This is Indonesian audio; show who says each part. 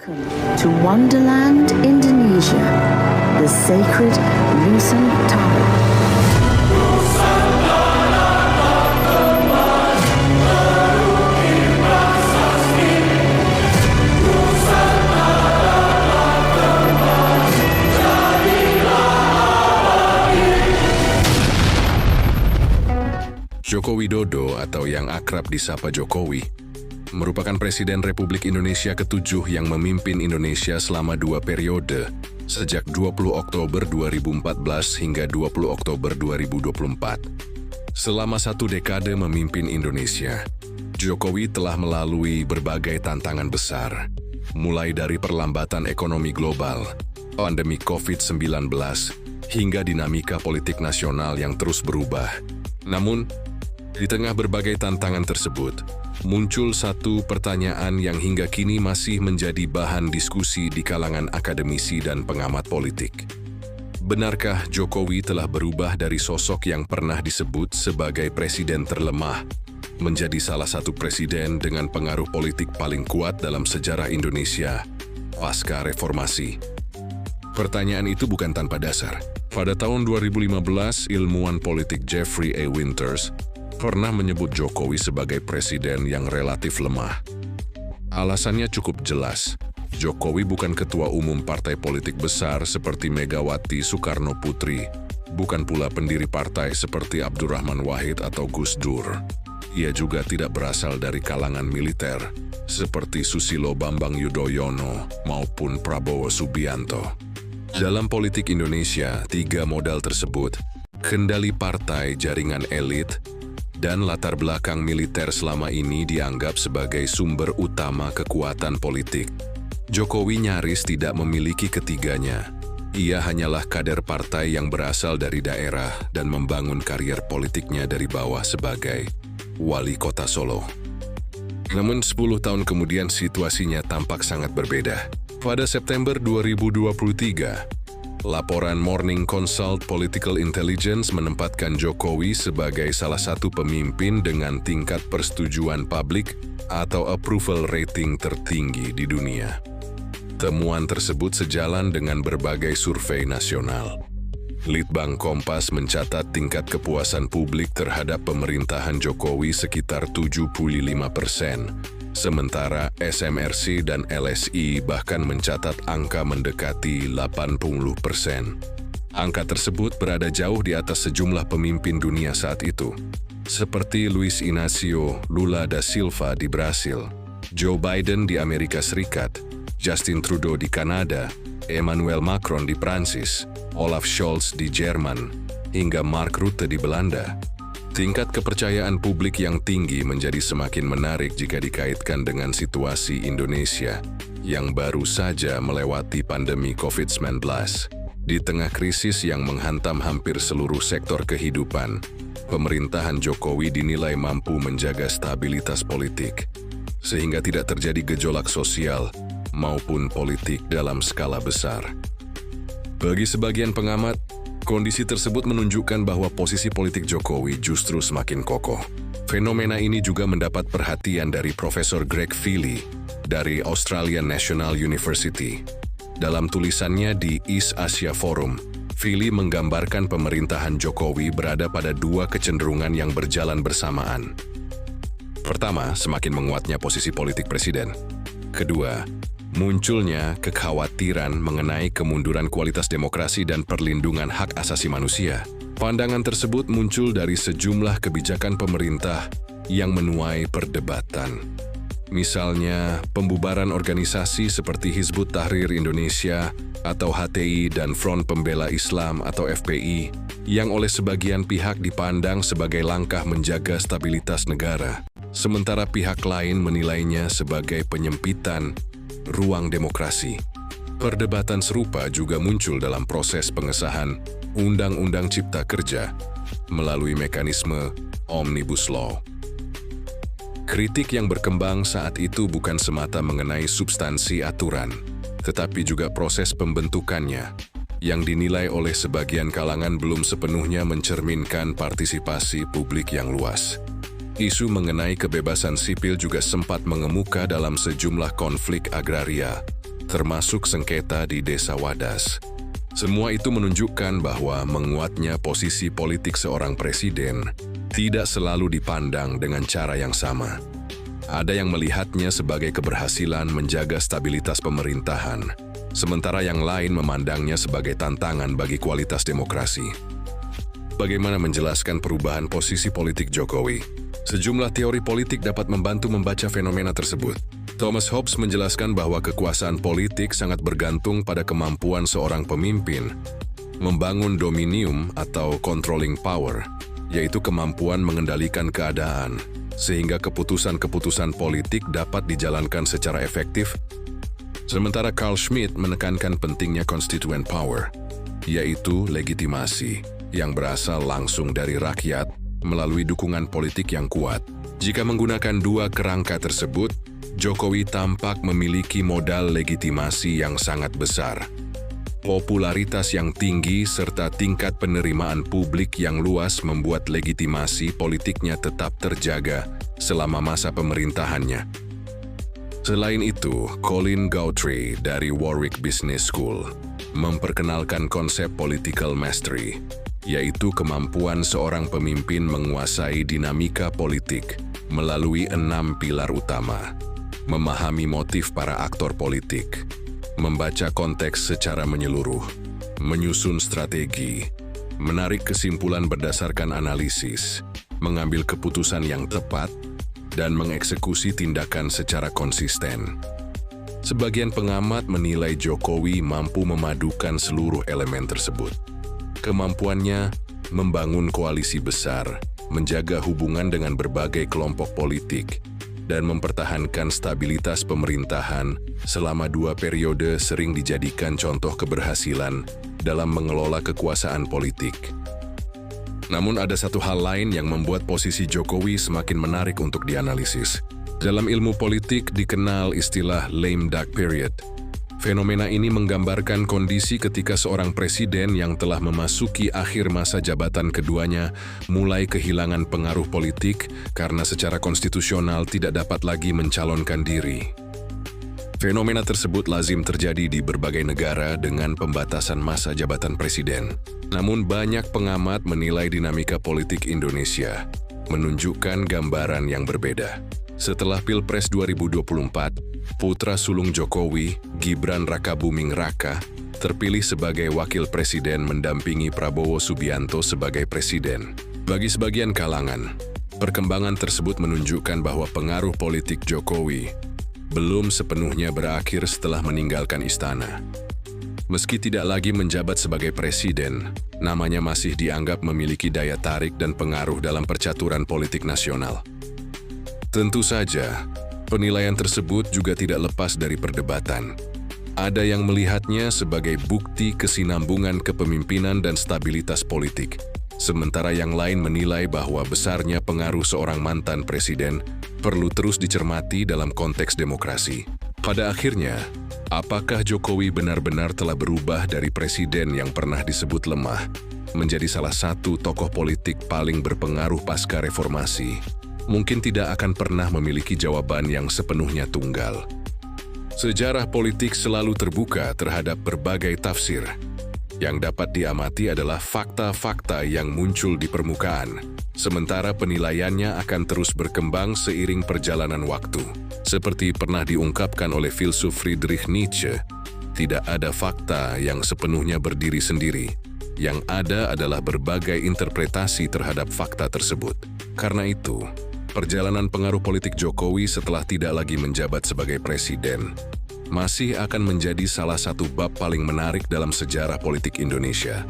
Speaker 1: Welcome to Wonderland, Indonesia, the sacred Nusantara.
Speaker 2: Joko Widodo atau yang akrab disapa Jokowi merupakan Presiden Republik Indonesia ke-7 yang memimpin Indonesia selama 2 periode, sejak 20 Oktober 2014 hingga 20 Oktober 2024. Selama 1 dekade memimpin Indonesia, Jokowi telah melalui berbagai tantangan besar, mulai dari perlambatan ekonomi global, pandemi COVID-19, hingga dinamika politik nasional yang terus berubah. Namun, di tengah berbagai tantangan tersebut, muncul satu pertanyaan yang hingga kini masih menjadi bahan diskusi di kalangan akademisi dan pengamat politik. Benarkah Jokowi telah berubah dari sosok yang pernah disebut sebagai presiden terlemah, menjadi salah satu presiden dengan pengaruh politik paling kuat dalam sejarah Indonesia pasca reformasi? Pertanyaan itu bukan tanpa dasar. Pada tahun 2015, ilmuwan politik Jeffrey A. Winters pernah menyebut Jokowi sebagai presiden yang relatif lemah. Alasannya cukup jelas. Jokowi bukan ketua umum partai politik besar seperti Megawati Soekarno Putri, bukan pula pendiri partai seperti Abdurrahman Wahid atau Gus Dur. Ia juga tidak berasal dari kalangan militer seperti Susilo Bambang Yudhoyono maupun Prabowo Subianto. Dalam politik Indonesia, 3 modal tersebut, kendali partai jaringan elit, dan latar belakang militer selama ini dianggap sebagai sumber utama kekuatan politik. Jokowi nyaris tidak memiliki ketiganya. Ia hanyalah kader partai yang berasal dari daerah dan membangun karier politiknya dari bawah sebagai wali kota Solo. Namun 10 tahun kemudian situasinya tampak sangat berbeda. Pada September 2023, laporan Morning Consult Political Intelligence menempatkan Jokowi sebagai salah satu pemimpin dengan tingkat persetujuan publik atau approval rating tertinggi di dunia. Temuan tersebut sejalan dengan berbagai survei nasional. Litbang Kompas mencatat tingkat kepuasan publik terhadap pemerintahan Jokowi sekitar 75%. Sementara SMRC dan LSI bahkan mencatat angka mendekati 80%. Angka tersebut berada jauh di atas sejumlah pemimpin dunia saat itu, seperti Luiz Inácio Lula da Silva di Brasil, Joe Biden di Amerika Serikat, Justin Trudeau di Kanada, Emmanuel Macron di Prancis, Olaf Scholz di Jerman, hingga Mark Rutte di Belanda. Tingkat kepercayaan publik yang tinggi menjadi semakin menarik jika dikaitkan dengan situasi Indonesia yang baru saja melewati pandemi COVID-19. Di tengah krisis yang menghantam hampir seluruh sektor kehidupan, pemerintahan Jokowi dinilai mampu menjaga stabilitas politik, sehingga tidak terjadi gejolak sosial maupun politik dalam skala besar. Bagi sebagian pengamat, kondisi tersebut menunjukkan bahwa posisi politik Jokowi justru semakin kokoh. Fenomena ini juga mendapat perhatian dari Profesor Greg Feely dari Australian National University. Dalam tulisannya di East Asia Forum, Feely menggambarkan pemerintahan Jokowi berada pada 2 kecenderungan yang berjalan bersamaan. Pertama, semakin menguatnya posisi politik presiden. Kedua, munculnya kekhawatiran mengenai kemunduran kualitas demokrasi dan perlindungan hak asasi manusia. Pandangan tersebut muncul dari sejumlah kebijakan pemerintah yang menuai perdebatan. Misalnya, pembubaran organisasi seperti Hizbut Tahrir Indonesia atau HTI dan Front Pembela Islam atau FPI yang oleh sebagian pihak dipandang sebagai langkah menjaga stabilitas negara, sementara pihak lain menilainya sebagai penyempitan ruang demokrasi. Perdebatan serupa juga muncul dalam proses pengesahan Undang-Undang Cipta Kerja melalui mekanisme Omnibus Law. Kritik yang berkembang saat itu bukan semata mengenai substansi aturan, tetapi juga proses pembentukannya, yang dinilai oleh sebagian kalangan belum sepenuhnya mencerminkan partisipasi publik yang luas. Isu mengenai kebebasan sipil juga sempat mengemuka dalam sejumlah konflik agraria, termasuk sengketa di Desa Wadas. Semua itu menunjukkan bahwa menguatnya posisi politik seorang presiden tidak selalu dipandang dengan cara yang sama. Ada yang melihatnya sebagai keberhasilan menjaga stabilitas pemerintahan, sementara yang lain memandangnya sebagai tantangan bagi kualitas demokrasi. Bagaimana menjelaskan perubahan posisi politik Jokowi? Sejumlah teori politik dapat membantu membaca fenomena tersebut. Thomas Hobbes menjelaskan bahwa kekuasaan politik sangat bergantung pada kemampuan seorang pemimpin membangun dominium atau controlling power, yaitu kemampuan mengendalikan keadaan, sehingga keputusan-keputusan politik dapat dijalankan secara efektif. Sementara Carl Schmitt menekankan pentingnya constituent power, yaitu legitimasi yang berasal langsung dari rakyat melalui dukungan politik yang kuat. Jika menggunakan dua kerangka tersebut, Jokowi tampak memiliki modal legitimasi yang sangat besar, popularitas yang tinggi, serta tingkat penerimaan publik yang luas membuat legitimasi politiknya tetap terjaga selama masa pemerintahannya. Selain itu, Colin Gowthrey dari Warwick Business School memperkenalkan konsep political mastery, yaitu kemampuan seorang pemimpin menguasai dinamika politik melalui 6 pilar utama: memahami motif para aktor politik, membaca konteks secara menyeluruh, menyusun strategi, menarik kesimpulan berdasarkan analisis, mengambil keputusan yang tepat, dan mengeksekusi tindakan secara konsisten. Sebagian pengamat menilai Jokowi mampu memadukan seluruh elemen tersebut. Kemampuannya membangun koalisi besar, menjaga hubungan dengan berbagai kelompok politik, dan mempertahankan stabilitas pemerintahan selama 2 periode sering dijadikan contoh keberhasilan dalam mengelola kekuasaan politik. Namun ada satu hal lain yang membuat posisi Jokowi semakin menarik untuk dianalisis. Dalam ilmu politik dikenal istilah lame duck period. Fenomena ini menggambarkan kondisi ketika seorang presiden yang telah memasuki akhir masa jabatan keduanya mulai kehilangan pengaruh politik karena secara konstitusional tidak dapat lagi mencalonkan diri. Fenomena tersebut lazim terjadi di berbagai negara dengan pembatasan masa jabatan presiden. Namun banyak pengamat menilai dinamika politik Indonesia menunjukkan gambaran yang berbeda. Setelah Pilpres 2024, putra sulung Jokowi, Gibran Rakabuming Raka, terpilih sebagai wakil presiden mendampingi Prabowo Subianto sebagai presiden. Bagi sebagian kalangan, perkembangan tersebut menunjukkan bahwa pengaruh politik Jokowi belum sepenuhnya berakhir setelah meninggalkan istana. Meski tidak lagi menjabat sebagai presiden, namanya masih dianggap memiliki daya tarik dan pengaruh dalam percaturan politik nasional. Tentu saja, penilaian tersebut juga tidak lepas dari perdebatan. Ada yang melihatnya sebagai bukti kesinambungan kepemimpinan dan stabilitas politik, sementara yang lain menilai bahwa besarnya pengaruh seorang mantan presiden perlu terus dicermati dalam konteks demokrasi. Pada akhirnya, apakah Jokowi benar-benar telah berubah dari presiden yang pernah disebut lemah menjadi salah satu tokoh politik paling berpengaruh pasca reformasi? Mungkin tidak akan pernah memiliki jawaban yang sepenuhnya tunggal. Sejarah politik selalu terbuka terhadap berbagai tafsir. Yang dapat diamati adalah fakta-fakta yang muncul di permukaan, sementara penilaiannya akan terus berkembang seiring perjalanan waktu. Seperti pernah diungkapkan oleh filsuf Friedrich Nietzsche, tidak ada fakta yang sepenuhnya berdiri sendiri. Yang ada adalah berbagai interpretasi terhadap fakta tersebut. Karena itu, perjalanan pengaruh politik Jokowi setelah tidak lagi menjabat sebagai presiden masih akan menjadi salah satu bab paling menarik dalam sejarah politik Indonesia.